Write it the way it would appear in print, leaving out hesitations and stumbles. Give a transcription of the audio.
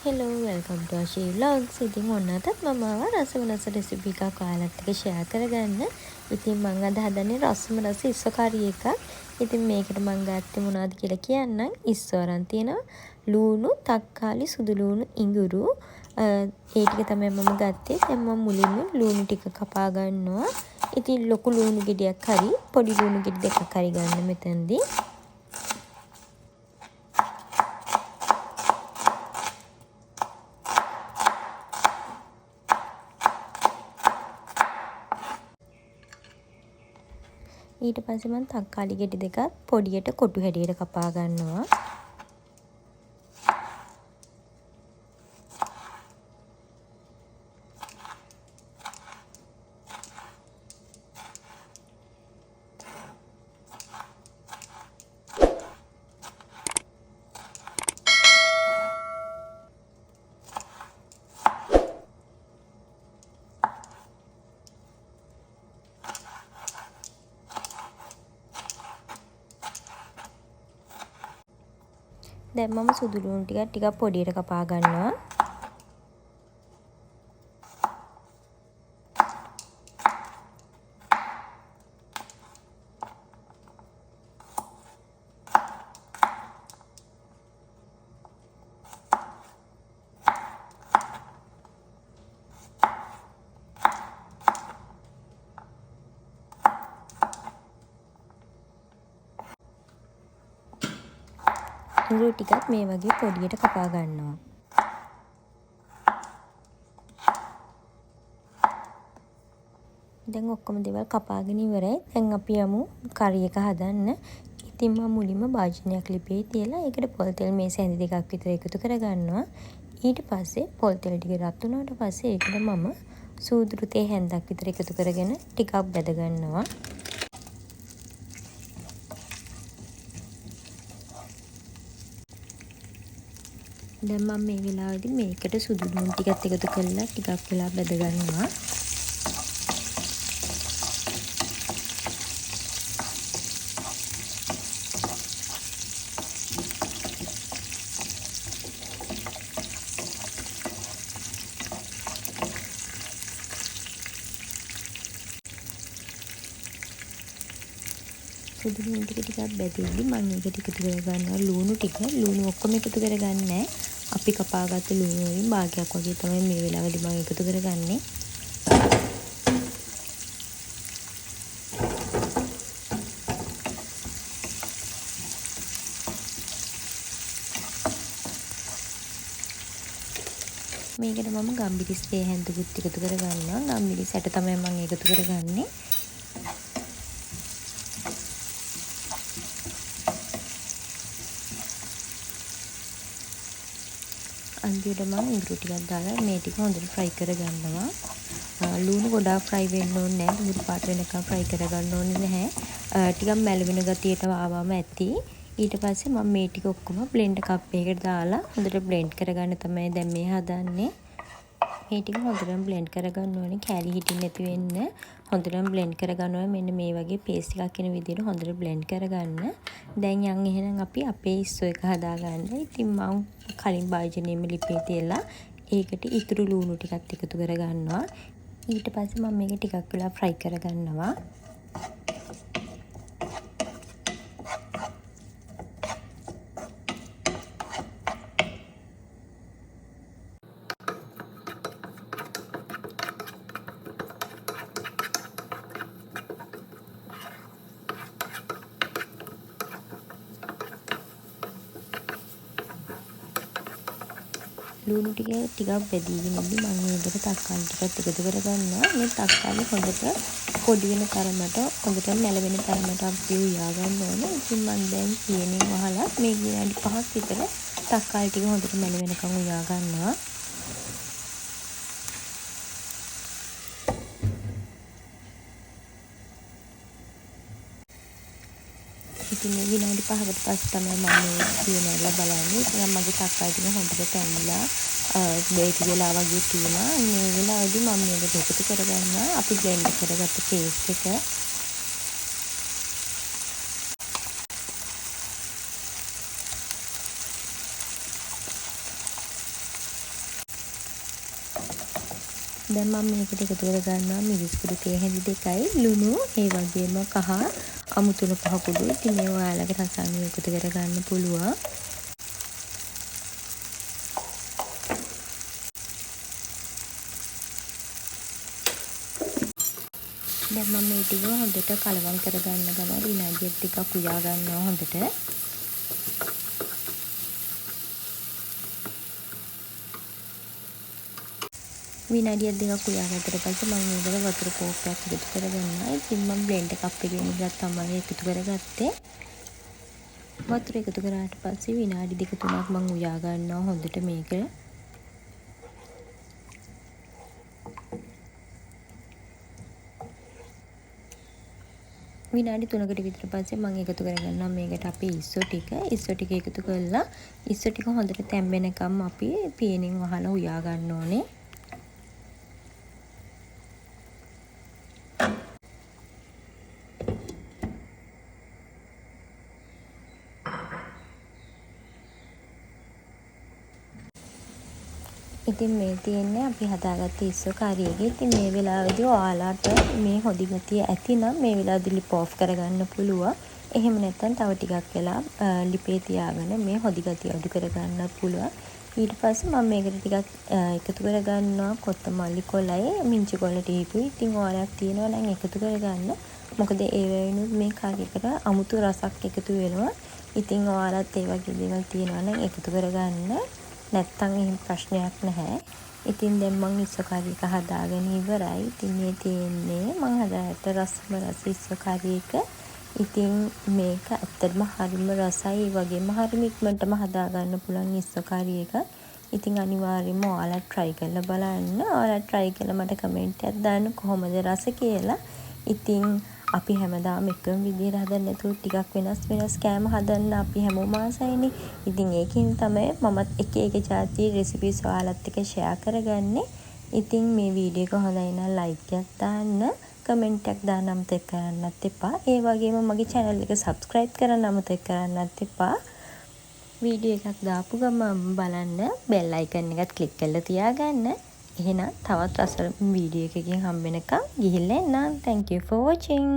Hello welcome ටු අශී ව්ලොග්ස්. ඉතින් ඔන්න අදත් මම ආවා රස වෙනස් රෙසිපි එකක් ඔයාලත් එක්ක ෂෙයා කරගන්න. ඉතින් මම අද හදන්නේ රසම රස ඉස්සෝ කරි එකක්. ඉතින් මේකට මම ගත්තේ මොනවද කියලා කියන්නම්. ඉස්සෝ අරන් තියෙනවා. ලූණු, තක්කාලි, සුදු ලූණු, ඉඟුරු. ඒ ටික තමයි මම ගත්තේ. දැන් මම මුලින්ම ලූණු ටික කපා ගන්නවා. ඉතින් ලොකු ලූණු ගෙඩියක් හරි පොඩි ලූණු ගෙඩි දෙකක් හරි ගන්න මෙතනදී. ඊට පස්සේ මම තක්කාලි ගෙඩි දෙකක් පොඩියට කොටු හැඩයට කපා ගන්නවා. දැන් මම සුදු ලූණු ටිකක් පොඩියට කපා ගන්නවා. ඉඟුරු ටිකත් මේ වගේ පොඩියට කපා ගන්නවා. දැන් ඔක්කොම දේවල් කපාගෙන ඉවරයි. දැන් අපි යමු කරි එක හදන්න. ඉතින් මම මුලින්ම භාජනයක් ලිපේ තියලා ඒකට පොල් තෙල් මේස හැඳි දෙකක් විතර එකතු කරගන්නවා. ඊට පස්සේ පොල් තෙල් ටික රත් වුණාට පස්සේ ඒකට මම සූදුරු තේ හැන්දක් විතර එකතු කරගෙන ටිකක් බැද ගන්නවා. දැන් මම මේ වෙලාවේදී මේකට සුදු ලුණු ටිකත් එකතු කරලා ටිකක් වෙලා බැද ගන්නවා. සුදු ලුණු ටික බැදෙද්දි මම ඒකට එකතු කරගන්නවා ලුණු ටික. ලුණු ඔක්කොම එකතු කරගන්නේ නැහැ. අපි කපාගත්ත ලුණු වලින් භාගයක් වගේ තමයි මේ වෙලාවේදී මම එකතු කරගන්නේ. මේකට මම ගම්බිරිස් තේ හැන්දුකුත් එකතු කරගන්නවා. ගම්බිරිස් ඇට තමයි මම එකතු කරගන්නේ. අන්තිමට මම ඉඟුරු ටිකක් දාලා මේ ටික හොඳට ෆ්‍රයි කරගන්නවා. ලුණු ගොඩාක් ෆ්‍රයි වෙන්න ඕනේ නැහැ. ලුණු පාට වෙනකම් ෆ්‍රයි කරගන්න ඕනේ නැහැ. ටිකක් මැලවෙන ගතියට ආවම ඇති. ඊට පස්සේ මම මේ ටික ඔක්කොම බ්ලෙන්ඩර් කප් එකකට දාලා හොඳට බ්ලෙන්ඩ් කරගන්න තමයි දැන් මේ හදන්නේ. මේ ටික හොඳටම බ්ලෙන්ඩ් කරගන්න ඕනේ. කැලි හිටින්න නැති වෙන්න හොඳටම බ්ලෙන්ඩ් කරගන්න ඕනේ. මෙන්න මේ වගේ පේස්ට් එකක් එන විදිහට හොඳට බ්ලෙන්ඩ් කරගන්න. දැන් යන් එහෙනම් අපි අපේ ඉස්සෝ එක හදාගන්න. ඉතින් මම කලින් භාජනයේම ලිපේ තියලා ඒකට ඉතුරු ලුණු ටිකත් එකතු කරගන්නවා. ඊට පස්සේ මම මේක ටිකක් වෙලා ෆ්‍රයි කරගන්නවා. ලුණු ටිකක් බැදීගෙන ඉඳි මම මේකට තක්කාලි ටිකත් එකතු කරගන්නවා. මේ තක්කාලි හොඳට පොඩි වෙන තරමට හොඳට මැලවෙන තරමට අපි උයා ගන්න ඕනේ. ඉතින් මම දැන් සීනින් වහලා මේ විනාඩි 5ක් විතර තක්කාලි ටික හොඳට මැලවෙනකන් උයා ගන්නවා. ඉතින් මේ විනාඩි 5කට පස්සේ තමයි මම මේ සීනලා බලන්නේ. ඉතින් මගේ තක්කාලි ටික හොඳට තැම්බිලා බේටි වෙලා වගේ තියෙනවා. මේ වෙලාවේදී මම මේකට එකතු කරගන්නවා අපි බ්ලෙන්ඩ් කරගත්ත පේස්ට් එක. දැන් මම මේකට එකතු කරගන්නවා මිරිස් කුඩු තේ හැඳි 2යි ලුණු ඒ වගේම කහ අමුතුන පහ කුඩු. ඉතින් මේ ඔයාලගේ රස අනුව එකතු කරගන්න පුළුවන්. දැන් මම මේ ටික හොඳට කලවම් කරගන්න ගමන් විනාඩියක් ටිකක් උයා ගන්නවා හොඳට. විනාඩියක් දෙකක් උයාගත්තට පස්සේ මම මේකට වතුර කෝප්පයක් එකතු කරගන්නවා. ඉතින් මම බ්ලෙන්ඩ් කප් එකකින් ඉඳලා තමයි එකතු කරගත්තේ. වතුර එකතු කරාට පස්සේ විනාඩි 2-3ක් මම උයා ගන්නවා හොඳට මේක. විනාඩි 3කට විතර පස්සේ මම එකතු කරගන්නවා මේකට අපේ ඉස්සෝ ටික. ඉස්සෝ ටික එකතු කරලා ඉස්සෝ ටික හොඳට තැම්බෙනකම් අපි පීනෙන් වහලා උයා ගන්න ඕනේ. ඉතින් මේ තියෙන්නේ අපි හදාගත්ත ඉස්සෝ කරියක. ඉතින් මේ වෙලාවේදී ඔයාලට මේ හොදි ගතිය ඇතිනම් මේ වෙලාවේදී ලිප් ඔෆ් කරගන්න පුළුවන්. එහෙම නැත්නම් තව ටිකක් වෙලා ලිපේ තියාගෙන මේ හොදි ගතිය අඩු කරගන්න පුළුවන්. ඊට පස්සේ මම මේකට ටිකක් එකතු කරගන්නවා කොත්තමල්ලි කොළයි මිංචි කොළ ටිකකුයි. ඉතින් ඔයාලක් තියෙනවා නම් එකතු කරගන්න. මොකද ඒ වෙනුත් මේ කරියකට අමුතු රසක් එකතු වෙනවා. ඉතින් ඔයාලත් ඒ වගේ දේවල් තියෙනවා නම් එකතු කරගන්න. නැත්තම් එහෙම ප්‍රශ්නයක් නැහැ. ඉතින් දැන් මම ඉස්සෝ කරි එක හදාගෙන ඉවරයි. ඉතින් මේ තියෙන්නේ මම හදාගත්ත රසම රස ඉස්සෝ කරි එක. ඉතින් මේක ඇත්තටම හරිම රසයි. ඒ වගේම හරිම ඉක්මනටම හදාගන්න පුළුවන් ඉස්සෝ කරි එක. ඉතින් අනිවාර්යයෙන්ම ඔයාලා try කරලා බලන්න. ඔයාලා try කරලා මට කමෙන්ට් එකක් දාන්න කොහොමද රස කියලා. ඉතින් අපි හැමදාම එකම විදිහට හදන්න නැතුව ටිකක් වෙනස් කෑම හදන්න අපි හැමෝම ආසයිනේ. ඉතින් ඒකෙන් තමයි මමත් එක જાති රෙසිපිස් ඔයාලත් එක්ක ෂෙයා කරගන්නේ. ඉතින් මේ වීඩියෝ එක හොඳයි නම් ලයික් එකක් දාන්න, කමෙන්ට් එකක් දාන්න අමතක කරන්නත් එපා. ඒ වගේම මගේ channel එක subscribe කරන්න අමතක කරන්නත් එපා. වීඩියෝ එකක් දාපු ගමන් බලන්න bell icon එකත් click කරලා තියාගන්න. එහෙනම් තවත් රසවත් වීඩියෝ එකකින් හම්බ වෙනකම් ගිහිල්ලා එන්න. Thank you for watching.